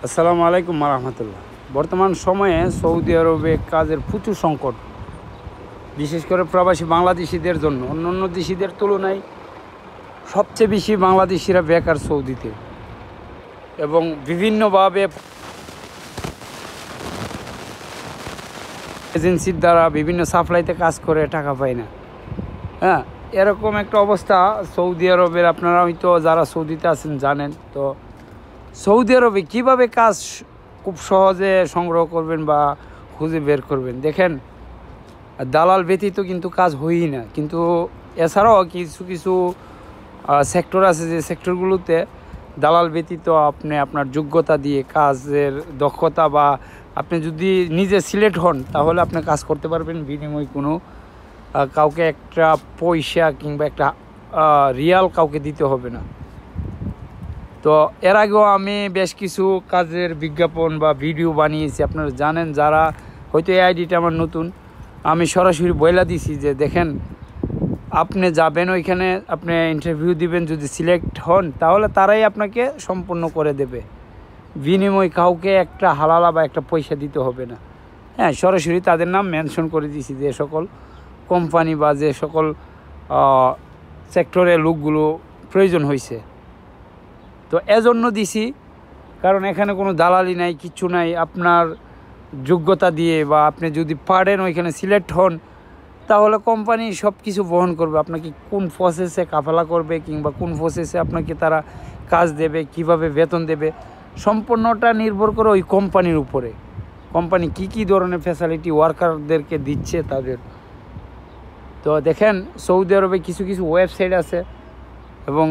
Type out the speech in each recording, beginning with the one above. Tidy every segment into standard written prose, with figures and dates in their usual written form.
আসসালামু আলাইকুম রহমতুল্লাহ। বর্তমান সময়ে সৌদি আরবে কাজের প্রচুর সংকট, বিশেষ করে প্রবাসী বাংলাদেশিদের জন্য। অন্যান্য দেশিদের তুলনায় সবচেয়ে বেশি বাংলাদেশিরা বেকার সৌদিতে, এবং বিভিন্নভাবে এজেন্সির দ্বারা বিভিন্ন সাপ্লাইতে কাজ করে টাকা পায় না। হ্যাঁ, এরকম একটা অবস্থা সৌদি আরবের। আপনারা হয়তো যারা সৌদিতে আছেন জানেন। তো সৌদি আরবে কীভাবে কাজ খুব সহজে সংগ্রহ করবেন বা খুঁজে বের করবেন, দেখেন দালাল ব্যতীত কিন্তু কাজ হয়ই না। কিন্তু এছাড়াও কিছু কিছু সেক্টর আছে, যে সেক্টরগুলোতে দালাল ব্যতীত আপনি আপনার যোগ্যতা দিয়ে কাজের দক্ষতা, বা আপনি যদি নিজে সিলেক্ট হন তাহলে আপনি কাজ করতে পারবেন বিনিময়ে কোনো কাউকে একটা পয়সা কিংবা একটা রিয়াল কাউকে দিতে হবে না। তো এর আগেও আমি বেশ কিছু কাজের বিজ্ঞাপন বা ভিডিও বানিয়েছি, আপনারা জানেন। যারা হয়তো এই আইডিটা আমার নতুন, আমি সরাসরি বইলা দিছি যে দেখেন, আপনি যাবেন ওইখানে, আপনি ইন্টারভিউ দিবেন, যদি সিলেক্ট হন তাহলে তারাই আপনাকে সম্পূর্ণ করে দেবে, বিনিময় কাউকে একটা হালালা বা একটা পয়সা দিতে হবে না। হ্যাঁ, সরাসরি তাদের নাম মেনশন করে দিয়েছি, যে সকল কোম্পানি বা যে সকল সেক্টরে লোকগুলো প্রয়োজন হয়েছে। তো এজন্য দিছি, কারণ এখানে কোনো দালালি নাই, কিচ্ছু নাই। আপনার যোগ্যতা দিয়ে বা আপনি যদি পারেন ওইখানে সিলেক্ট হন, তাহলে কোম্পানি সব কিছু বহন করবে। আপনাকে কোন প্রসেসে কাফালা করবে কিংবা কোন প্রসেসে আপনাকে তারা কাজ দেবে, কিভাবে বেতন দেবে, সম্পূর্ণটা নির্ভর করে ওই কোম্পানির উপরে। কোম্পানি কি ধরনের ফ্যাসিলিটি ওয়ার্কারদেরকে দিচ্ছে তাদের। তো দেখেন, সৌদি আরবে কিছু কিছু ওয়েবসাইট আছে, এবং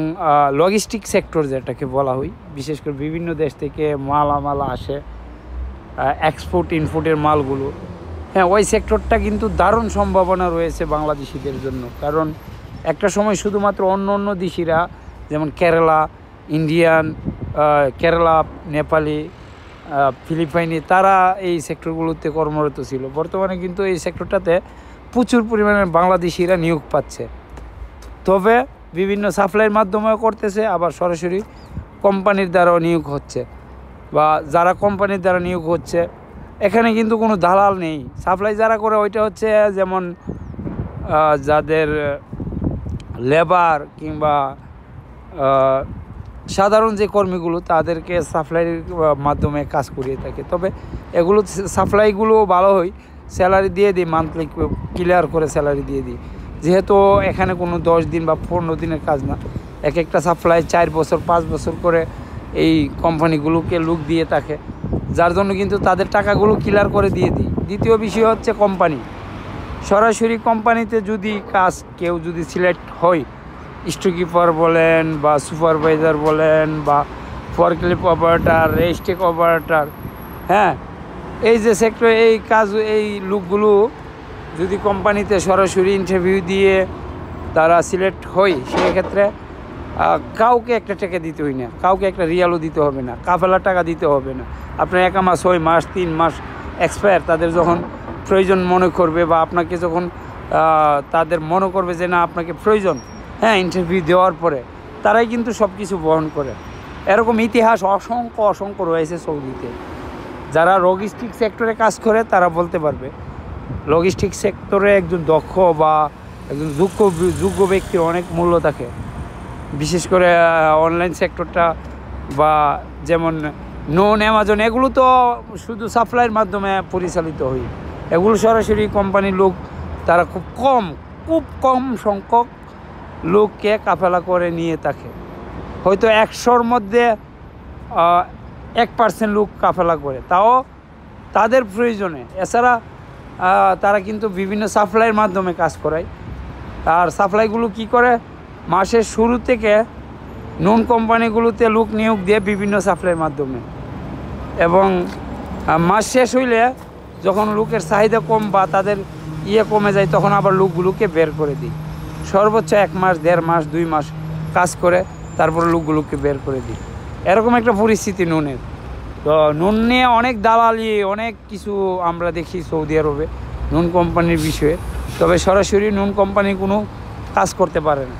লজিস্টিক সেক্টর যেটাকে বলা হয়, বিশেষ করে বিভিন্ন দেশ থেকে মালামাল আসে, এক্সপোর্ট ইনপোর্টের মালগুলো। হ্যাঁ, ওই সেক্টরটা কিন্তু দারুণ সম্ভাবনা রয়েছে বাংলাদেশিদের জন্য। কারণ একটা সময় শুধুমাত্র অন্য দেশিরা, যেমন কেরালা, ইন্ডিয়ান, কেরালা, নেপালি, ফিলিপাইনি, তারা এই সেক্টরগুলোতে কর্মরত ছিল। বর্তমানে কিন্তু এই সেক্টরটাতে প্রচুর পরিমাণে বাংলাদেশিরা নিয়োগ পাচ্ছে। তবে বিভিন্ন সাপ্লাইয়ের মাধ্যমেও করতেছে, আবার সরাসরি কোম্পানির দ্বারাও নিয়োগ হচ্ছে, বা যারা কোম্পানির দ্বারা নিয়োগ হচ্ছে এখানে কিন্তু কোনো দালাল নেই। সাপ্লাই যারা করে ওইটা হচ্ছে যেমন যাদের লেবার কিংবা সাধারণ যে কর্মীগুলো, তাদেরকে সাপ্লাইয়ের মাধ্যমে কাজ করিয়ে থাকে। তবে এগুলো সাপ্লাইগুলো ভালো হয়, স্যালারি দিয়ে দিই, মান্থলি ক্লিয়ার করে স্যালারি দিয়ে দিই। যেহেতু এখানে কোনো 10 দিন বা 15 দিনের কাজ না, এক একটা সাপ্লাই 4 বছর 5 বছর করে এই কোম্পানিগুলোকে লোক দিয়ে থাকে, যার জন্য কিন্তু তাদের টাকাগুলো ক্লিয়ার করে দিয়ে দিই। দ্বিতীয় বিষয় হচ্ছে কোম্পানি, সরাসরি কোম্পানিতে যদি কাজ কেউ যদি সিলেক্ট হয়, স্টোরকিপার বলেন বা সুপারভাইজার বলেন বা ফরক্লিফট অপারেটর, রেস্টেক অপারেটর, হ্যাঁ, এই যে সেক্টর, এই কাজ, এই লোকগুলো যদি কোম্পানিতে সরাসরি ইন্টারভিউ দিয়ে তারা সিলেক্ট হয়, সেক্ষেত্রে কাউকে একটা টাকা দিতে হয় না, কাউকে একটা রিয়ালও দিতে হবে না, কাফেলার টাকা দিতে হবে না। আপনার 1 মাস, 6 মাস, 3 মাস এক্সপায়ার, তাদের যখন প্রয়োজন মনে করবে, বা আপনাকে যখন তাদের মনে করবে যে না আপনাকে প্রয়োজন, হ্যাঁ, ইন্টারভিউ দেওয়ার পরে তারাই কিন্তু সব কিছু বহন করে। এরকম ইতিহাস অসংখ্য রয়েছে সৌদিতে। যারা লজিস্টিক সেক্টরে কাজ করে তারা বলতে পারবে, লজিস্টিক সেক্টরে একজন দক্ষ বা একজন যোগ্য ব্যক্তির অনেক মূল্য থাকে। বিশেষ করে অনলাইন সেক্টরটা, বা যেমন নন অ্যামাজন, এগুলো তো শুধু সাপ্লাইয়ের মাধ্যমে পরিচালিত হয়। এগুলো সরাসরি কোম্পানির লোক, তারা খুব কম সংখ্যক লোককে কাফেলা করে নিয়ে থাকে। হয়তো 100-র মধ্যে 1% লোক কাফেলা করে, তাও তাদের প্রয়োজনে। এছাড়া তারা কিন্তু বিভিন্ন সাপ্লাইয়ের মাধ্যমে কাজ করায়। আর সাপ্লাইগুলো কি করে, মাসের শুরু থেকে নন কোম্পানিগুলোতে লোক নিয়োগ দিয়ে বিভিন্ন সাপ্লাইয়ের মাধ্যমে, এবং মাস শেষ হইলে যখন লোকের চাহিদা কম বা তাদের কমে যায়, তখন আবার লোকগুলোকে বের করে দিই। সর্বোচ্চ 1 মাস, 1.5 মাস, 2 মাস কাজ করে তারপর লোকগুলোকে বের করে দিই। এরকম একটা পরিস্থিতি নুনের। তো নুন নিয়ে অনেক দালালি, অনেক কিছু আমরা দেখি সৌদি আরবে নুন কোম্পানির বিষয়ে। তবে সরাসরি নুন কোম্পানি কোনো কাজ করতে পারে না।